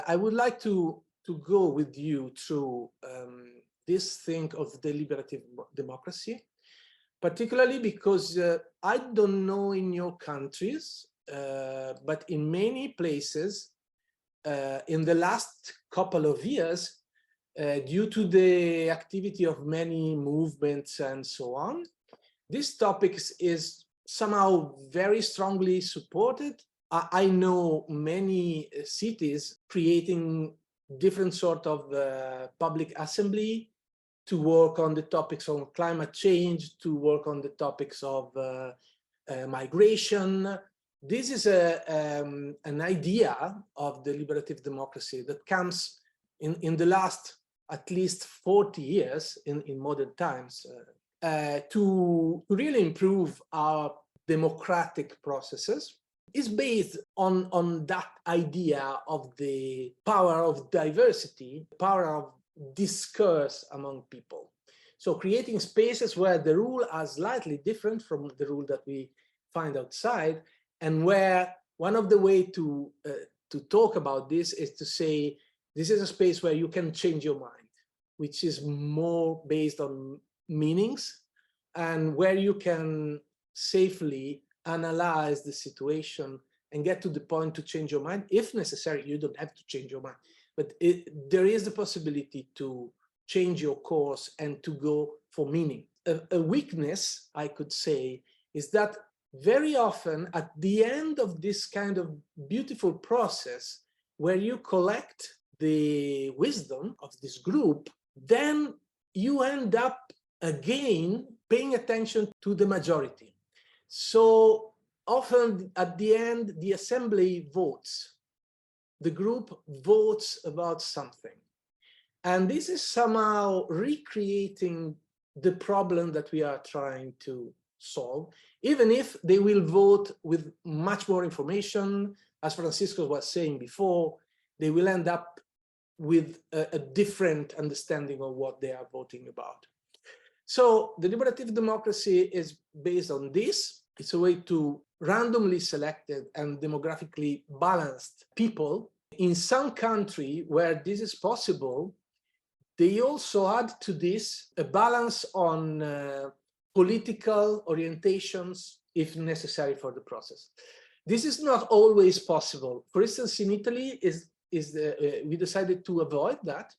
I would like to go with you through this thing of deliberative democracy, particularly because I don't know in your countries, but in many places in the last couple of years, due to the activity of many movements and so on, this topic is somehow very strongly supported. I know many cities creating different sort of public assembly to work on the topics of climate change, to work on the topics of migration. This is an idea of deliberative democracy that comes in the last at least 40 years in modern times to really improve our democratic processes. Is based on that idea of the power of diversity, power of discourse among people. So creating spaces where the rules are slightly different from the rule that we find outside, and where one of the ways to talk about this is to say, this is a space where you can change your mind, which is more based on meanings, and where you can safely analyze the situation and get to the point to change your mind. If necessary, you don't have to change your mind, but there is the possibility to change your course and to go for meaning. A weakness, I could say, is that very often at the end of this kind of beautiful process where you collect the wisdom of this group, then you end up again paying attention to the majority. So often at the end, the assembly votes, the group votes about something. And this is somehow recreating the problem that we are trying to solve, even if they will vote with much more information. As Francisco was saying before, they will end up with a different understanding of what they are voting about. So deliberative democracy is based on this. It's a way to randomly selected and demographically balanced people. In some country where this is possible, they also add to this a balance on political orientations if necessary for the process. This is not always possible. For instance, in Italy, we decided to avoid that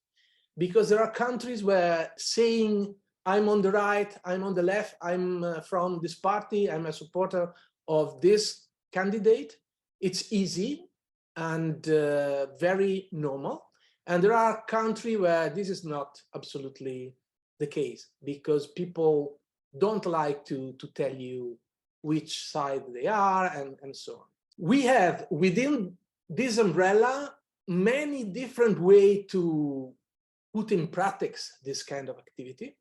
because there are countries where saying, I'm on the right, I'm on the left, I'm from this party, I'm a supporter of this candidate. It's easy and very normal. And there are countries where this is not absolutely the case because people don't like to tell you which side they are and so on. We have within this umbrella many different ways to put in practice this kind of activity.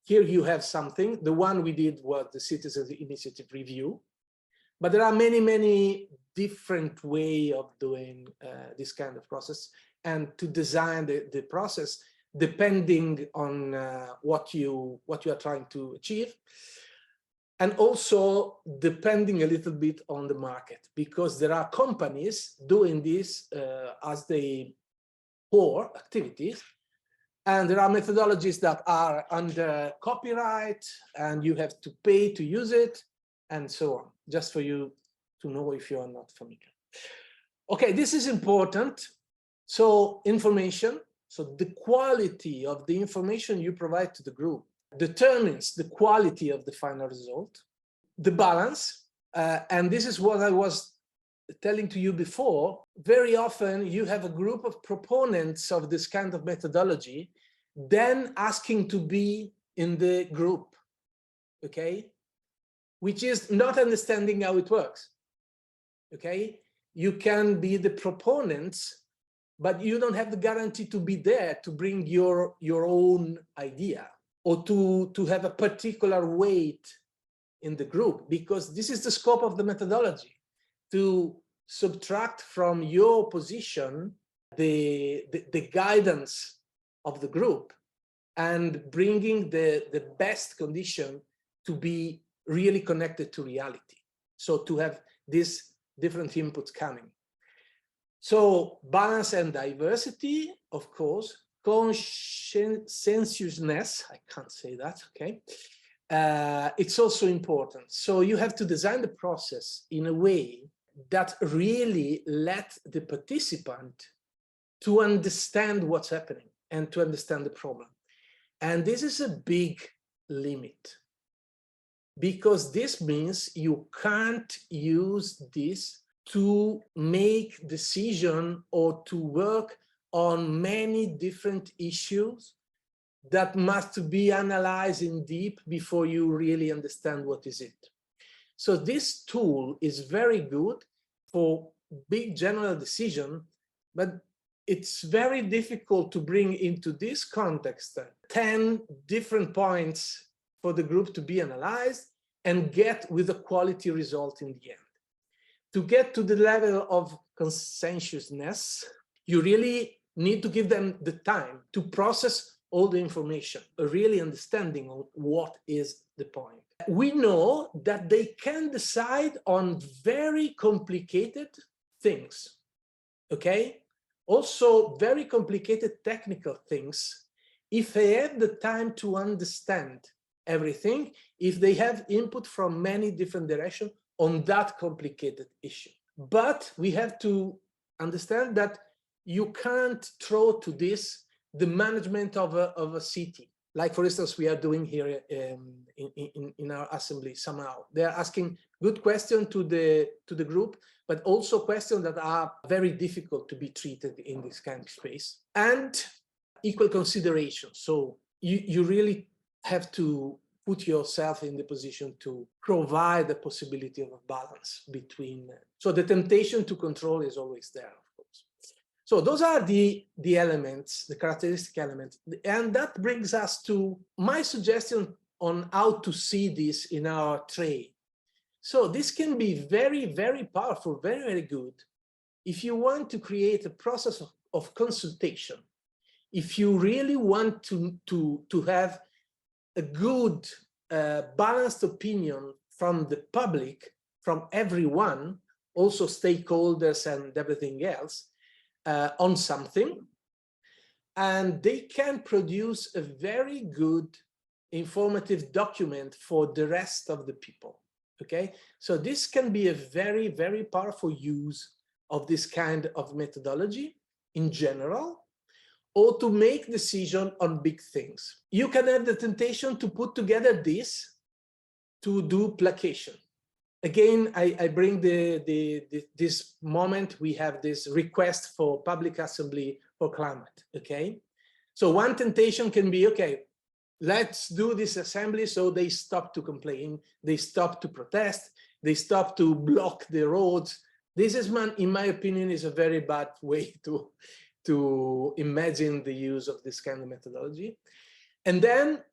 Here you have something. The one we did was the Citizens Initiative Review, but there are many, many different ways of doing this kind of process and to design the process depending on what you are trying to achieve. And also depending a little bit on the market, because there are companies doing this as their core activities. And there are methodologies that are under copyright and you have to pay to use it and so on, just for you to know if you are not familiar. Okay, this is important. So information, so the quality of the information you provide to the group determines the quality of the final result, the balance, and this is what I was telling to you before. Very often you have a group of proponents of this kind of methodology then asking to be in the group, okay, which is not understanding how it works. Okay, you can be the proponents, but you don't have the guarantee to be there to bring your own idea or to have a particular weight in the group, because this is the scope of the methodology, to subtract from your position the guidance of the group and bringing the best condition to be really connected to reality. So to have these different inputs coming. So balance and diversity, of course, conscientiousness, I can't say that, okay? It's also important. So you have to design the process in a way that really let the participant to understand what's happening and to understand the problem. And this is a big limit, because this means you can't use this to make decision or to work on many different issues that must be analyzed in deep before you really understand what is it. So this tool is very good for big general decision, but it's very difficult to bring into this context 10 different points for the group to be analyzed and get with a quality result in the end. To get to the level of conscientiousness, you really need to give them the time to process all the information, a really understanding of what is the point. We know that they can decide on very complicated things, okay? Also very complicated technical things, if they have the time to understand everything, if they have input from many different directions on that complicated issue. But we have to understand that you can't throw to this the management of a city. Like, for instance, we are doing here in our assembly somehow. They are asking good questions to the group, but also questions that are very difficult to be treated in this kind of space. And equal consideration. So you really have to put yourself in the position to provide the possibility of a balance between. So the temptation to control is always there, of course. So those are the elements, the characteristic elements. And that brings us to my suggestion on how to see this in our trade. So this can be very, very powerful, very, very good if you want to create a process of consultation. If you really want to have a good, balanced opinion from the public, from everyone, also stakeholders and everything else, on something, and they can produce a very good informative document for the rest of the people, okay? So this can be a very, very powerful use of this kind of methodology in general, or to make decision on big things. You can have the temptation to put together this to do placation. Again, I bring this moment, we have this request for public assembly for climate, okay? So one temptation can be, okay, let's do this assembly so they stop to complain, they stop to protest, they stop to block the roads. This is, in my opinion, is a very bad way to imagine the use of this kind of methodology. And then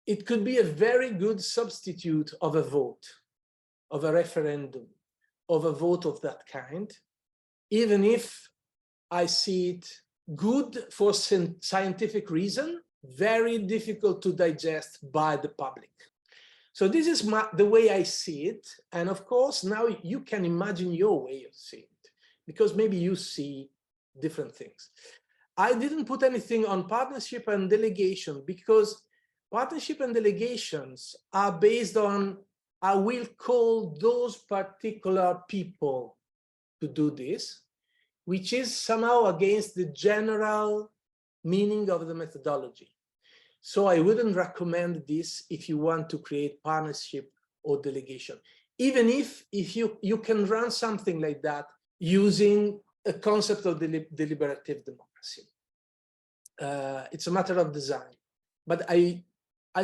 it could be a very good substitute of a vote, of a referendum, of a vote of that kind, even if I see it good for scientific reason, very difficult to digest by the public. So this is the way I see it. And of course, now you can imagine your way of seeing it, because maybe you see different things. I didn't put anything on partnership and delegation, because partnership and delegations are based on, I will call those particular people to do this, which is somehow against the general meaning of the methodology. So I wouldn't recommend this if you want to create partnership or delegation, even if you can run something like that using a concept of deliberative democracy. It's a matter of design, but I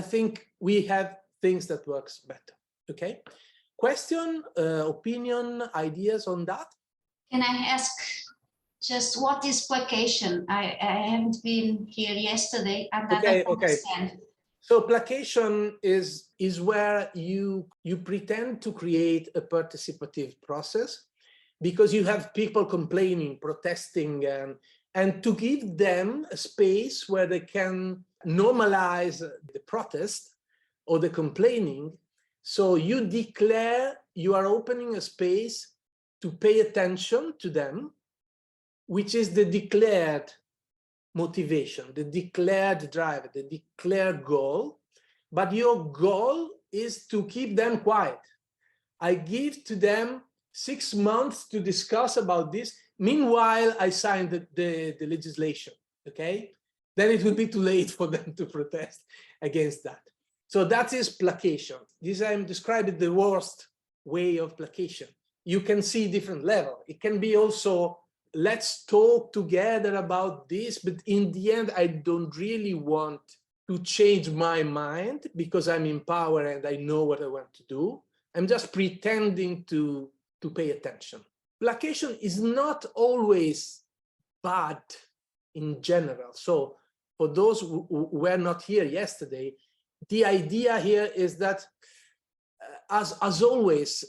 think we have things that works better. Okay, question, opinion, ideas on that? Can I ask just what is placation? I haven't been here yesterday and I don't understand. So placation is where you pretend to create a participative process, because you have people complaining, protesting, and to give them a space where they can normalize the protest or the complaining. So you declare you are opening a space to pay attention to them, which is the declared motivation, the declared driver, the declared goal, but your goal is to keep them quiet. I give to them 6 months to discuss about this. Meanwhile, I signed the legislation, okay? Then it will be too late for them to protest against that. So that is placation. This I'm describing the worst way of placation. You can see different level. It can be also, let's talk together about this, but in the end, I don't really want to change my mind because I'm in power and I know what I want to do. I'm just pretending to pay attention. Placation is not always bad in general. So for those who were not here yesterday, the idea here is that as always,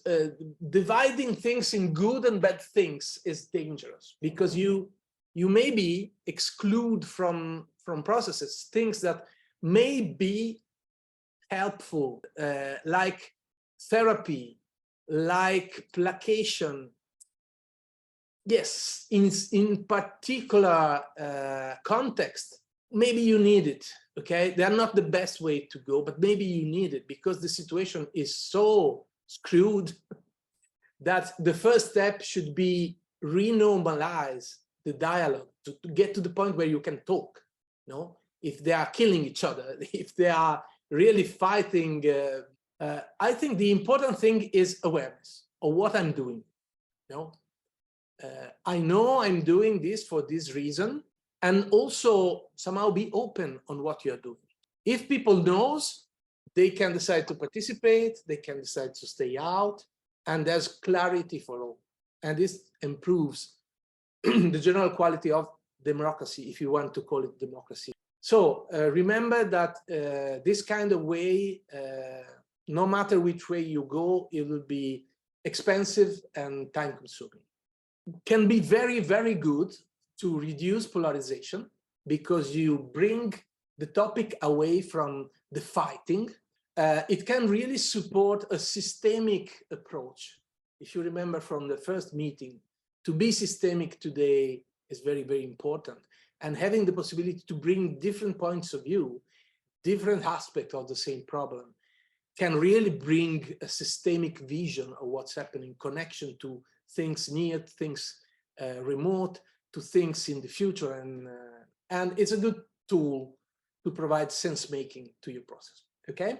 dividing things in good and bad things is dangerous because you maybe exclude from processes things that may be helpful, like therapy, like placation. Yes, in particular context, maybe you need it, okay? They are not the best way to go, but maybe you need it because the situation is so screwed that the first step should be renormalize the dialogue to get to the point where you can talk, you know? If they are killing each other, if they are really fighting, I think the important thing is awareness of what I'm doing, you know? I know I'm doing this for this reason, and also somehow be open on what you're doing. If people knows, they can decide to participate, they can decide to stay out, and there's clarity for all. And this improves the general quality of democracy, if you want to call it democracy. So remember that this kind of way, no matter which way you go, it will be expensive and time-consuming. Can be very, very good to reduce polarization because you bring the topic away from the fighting. It can really support a systemic approach. If you remember from the first meeting, to be systemic today is very, very important. And having the possibility to bring different points of view, different aspects of the same problem, can really bring a systemic vision of what's happening, connection to things near, things remote, to things in the future, and it's a good tool to provide sense making to your process. Okay.